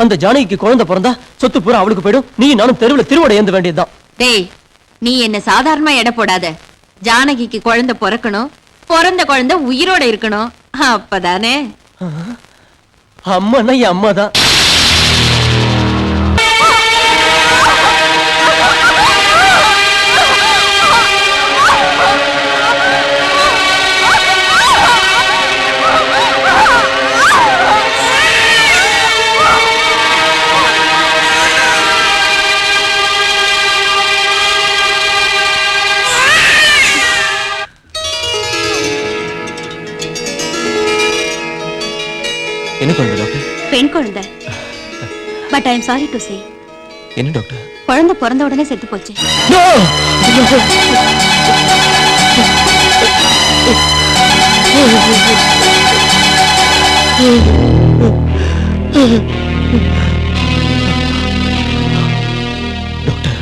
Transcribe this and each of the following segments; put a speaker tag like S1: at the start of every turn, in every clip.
S1: அந்த ஜானகிக்கு குழந்தை பிறந்தா சொத்து பூரா அவளுக்கு போயிடும். நீ நானும் தெருவுல திருவோட ஏந்து வேண்டியதுதான்.
S2: டேய், நீ என்ன சாதாரணமா எடை போடாத. ஜானகிக்கு குழந்தை பிறக்கணும், பிறந்த குழந்தை உயிரோட இருக்கணும், அப்பதானே.
S1: அம்மானா என் அம்மாதான். என்ன குழந்தை டாக்டர்?
S3: பெண் குழந்தை. But I am sorry to say.
S1: என்ன டாக்டர்?
S3: குழந்தை பிறந்த உடனே செத்து போச்சு.
S1: Doctor,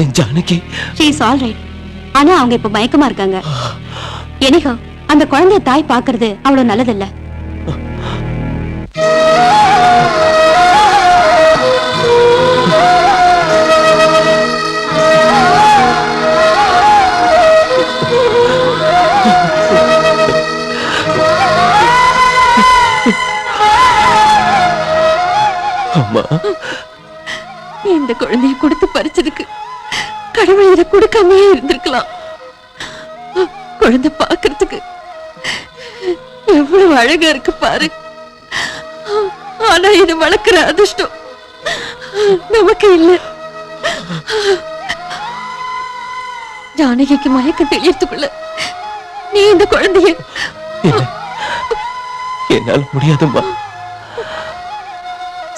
S1: N Janaki
S3: she is all right. ஆனா அவங்க இப்ப மயக்கமா இருக்காங்க. எனிகோ அந்த குழந்தைய தாய் பாக்குறது அவ்வளவு நல்லதில்ல.
S1: அம்மா,
S3: இந்த குழந்தைய கொடுத்து பறிச்சதுக்கு கடவுள் இதை கொடுக்காமே இருந்திருக்கலாம். குழந்தை பாக்குறதுக்கு எவ்வளவு அழகா இருக்கு பாரு. ஆனா இது வளர்க்கிற அதிர்ஷ்டம் நமக்கு இல்ல. ஜானகிக்கு மயக்கம் தெரியறதுக்குள்ள நீ இந்த குழந்தைய.
S1: என்னால முடியாதும்மா.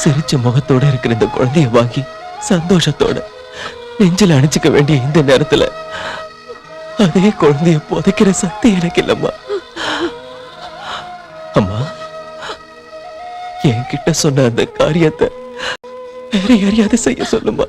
S1: சிரிச்ச முகத்தோட இருக்கிற இந்த குழந்தைய வாங்கி சந்தோஷத்தோட நெஞ்சில அணைச்சிக்க வேண்டிய இந்த நேரத்துல அதே குழந்தைய புதைக்கிற சக்தி எனக்கு இல்லம்மா. அம்மா, என்கிட்ட சொன்ன அந்த காரியத்தை வேற யாரையாவது செய்ய சொல்லுமா.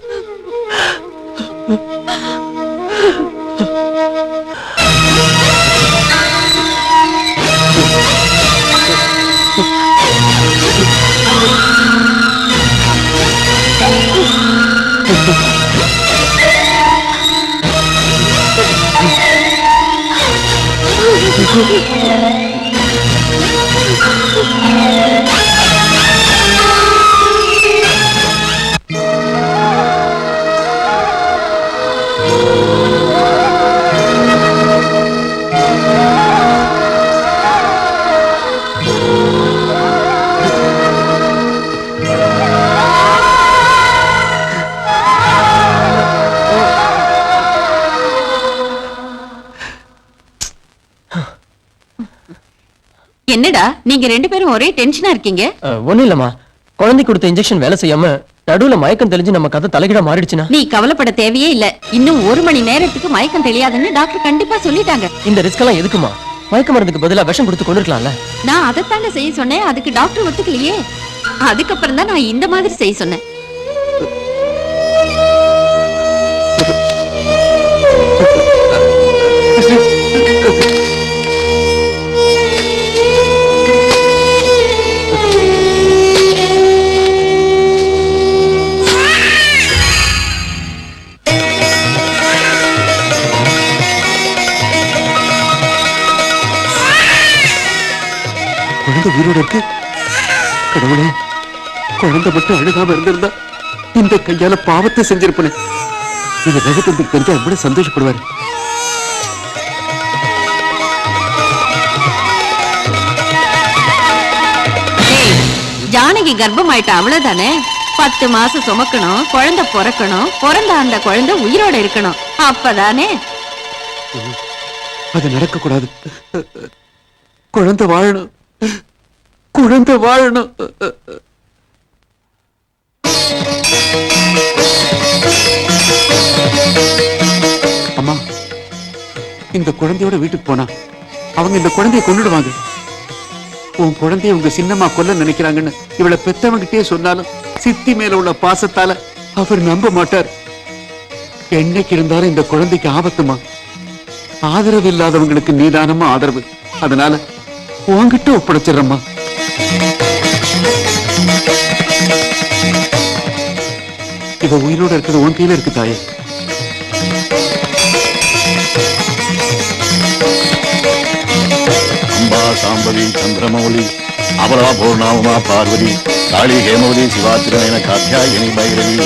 S2: என்னடா நீங்க ரெண்டு பேரும் ஒரே டென்ஷனா இருக்கீங்க?
S1: ஒண்ணும் இல்லம்மா, குழந்தை கொடுத்த இன்ஜெக்ஷன் வேலை செய்யாம நடுவுல மயக்கம் தெளிஞ்சு நம்ம கதை தலைகிட மாறிடுச்சுன்னா
S2: நீ கவலைப்பட தேவையே இல்ல. இன்னும் 1 மணி நேரத்துக்கு மயக்கம் தெரியாதுன்னு டாக்டர் கண்டிப்பா சொல்லிட்டாங்க.
S1: இந்த ரிஸ்க் எல்லாம் எதுக்குமா? மயக்க மருந்துக்கு பதிலா விஷம் கொடுத்து கொண்டிருக்கலாம்ல.
S2: நான் அதைத்தாங்க செய்ய சொன்னேன், அதுக்கு டாக்டர் ஒத்துக்கலையே. அதுக்கப்புறம் தான் நான் இந்த மாதிரி செய்ய சொன்னேன்.
S4: குழந்தை உயிரோட இருக்கு. கடவுளே, குழந்தை மட்டும் அழுகாம இருந்திருந்தா இந்த கையால பாவத்தை செஞ்சிருப்பேன். இந்த ரகத்துக்கு தெரிஞ்சா எப்படி சந்தோஷப்படுவாரு.
S2: ஜானகி கர்ப்பம் ஆயிட்டா, அவ்வளவுதானே. 10 மாசம் சுமக்கணும், குழந்தை பிறக்கணும், பிறந்த அந்த குழந்தை உயிரோட இருக்கணும், அப்பதானே.
S4: அது நடக்க கூடாது. குழந்தை வாழணும், குழந்தை வாழணும். அம்மா, இந்த குழந்தையோட வீட்டுக்கு போனா அவங்க இந்த குழந்தைய கொண்டுடுவாங்க. உன் குழந்தைய உங்க சின்னம்மா கொல்ல நினைக்கிறாங்கன்னு இவளை பெத்தவங்கிட்டே சொன்னாலும் சித்தி மேல உள்ள பாசத்தால அவர் நம்ப மாட்டார். என்னைக்கு இருந்தாலும் இந்த குழந்தைக்கு ஆபத்துமா. ஆதரவு இல்லாதவங்களுக்கு நீதானமா ஆதரவு. அதனால உன்கிட்ட ஒப்படைச்சிடறம்மா. இவ உயிரோட இருக்கிறது உன் கையில இருக்கு தாயே.
S5: அம்பா சாம்பவி சந்திரமௌலி அபலா பூர்ணாவுமா பார்வதி காளி ஹேமவதி சிவாத்திரன காத்தியாயனி பைரவி.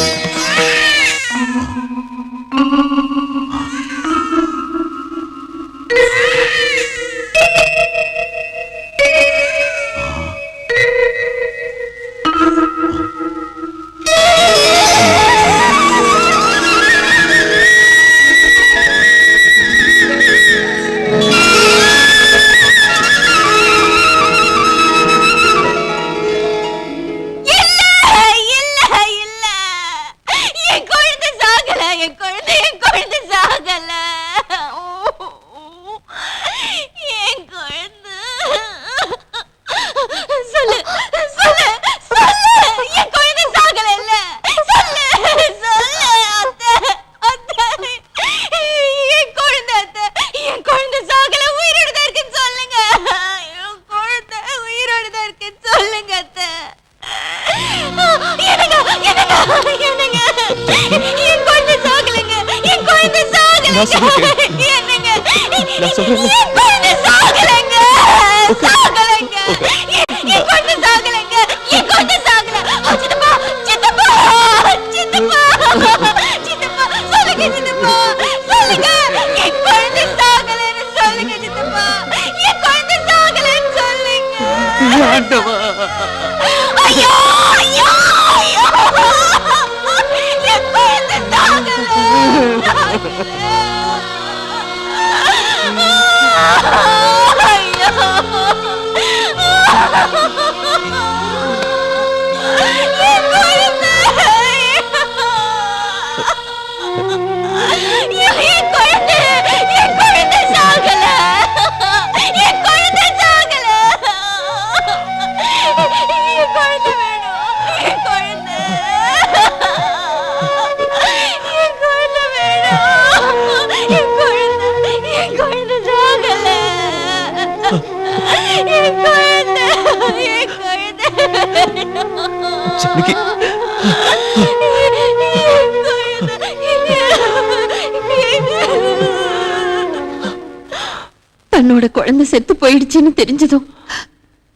S2: தன்னோட குழந்தை செத்து போயிடுச்சுன்னு தெரிஞ்சதும்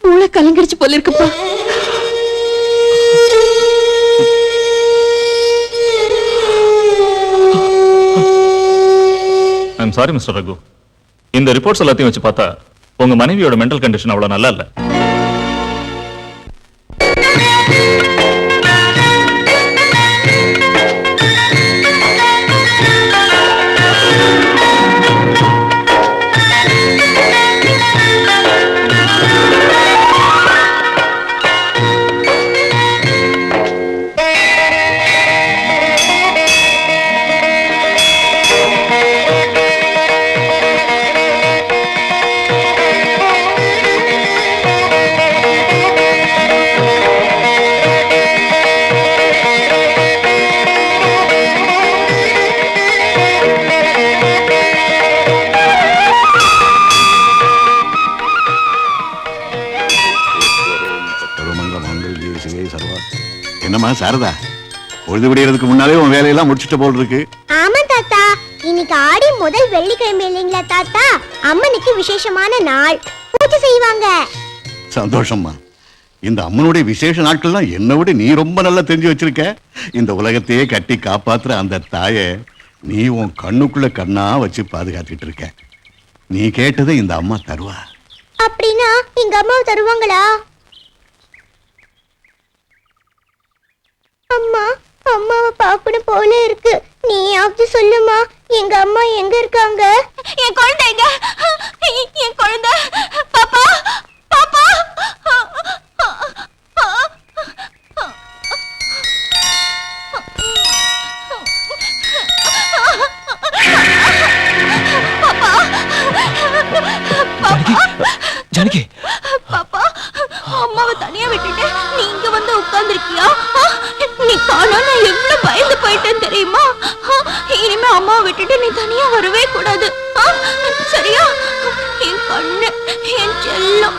S2: மூளை கலங்கிடுச்சு போல இருக்குப்பா.
S6: ஐம் சாரி மிஸ்டர் ரகு, இந்த ரிப்போர்ட்ஸ் எல்லாத்தையும் வச்சு பார்த்தா உங்க மனைவியோட மென்டல் கண்டிஷன் அவ்வளவு நல்லா இல்ல.
S5: என்னம்மா சாரதா, பொழுது விடியறதுக்கு முன்னாலே உன் வேலையெல்லாம் முடிச்சுட்ட போல் இருக்கு.
S7: ஆமா தாத்தா, இன்னைக்கு ஆடி முதல் வெள்ளிக்கிழமை இல்லைங்களா தாத்தா? அம்மனுக்கு விசேஷமான நாள், பூஜை செய்வாங்க.
S5: சந்தோஷம்மா. இந்த அம்மனுடைய விசேஷ நாட்கள்லாம் என்னை விட நீ ரொம்ப நல்லா தெரிஞ்சு வச்சிருக்க. இந்த உலகத்தையே கட்டி காப்பாத்துற அந்த தாயை நீ உன் கண்ணுக்குள்ள கண்ணா வச்சு பாதுகாத்துட்டு இருக்க. நீ கேட்டதை இந்த அம்மா தருவா.
S7: அப்படின்னா எங்க அம்மாவை தருவாங்களா? அம்மா, அம்மாவை பார்க்கணும் போல இருக்கு. நீயாவது சொல்லுமா, எங்க அம்மா எங்க இருக்காங்க?
S2: என் குழந்தை எங்க? என் குழந்தை பாப்பா, பாப்பா.
S1: ஜானகி,
S2: பாப்பா, அம்மாவை தனியா விட்டுட்டு நீ இங்க வந்து உட்கார்ந்திருக்கியா? நீ காணோம், நான் எவ்வளவு பயந்து போயிட்டேன் தெரியுமா? இனிமே அம்மாவை விட்டுட்டு நீ தனியா வரவே கூடாது, சரியா? என் கண்ணு, என் செல்லம்,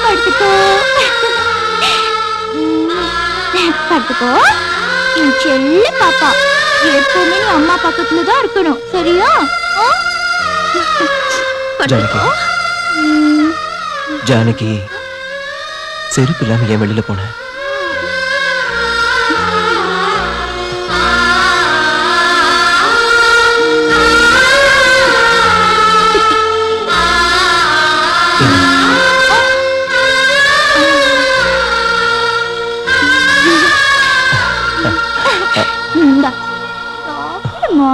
S2: படுத்துக்கோ. படுத்துக்கோ. என் செல்ல பாப்பா, எப்பவுமே நீ அம்மா பக்கத்துல தான் இருக்கணும், சரியா?
S1: ஜானகி ஜானகி, செருப்பு இல்லாம ஏன் வெளியில போன?
S2: இந்தா, சாப்பிடுமா.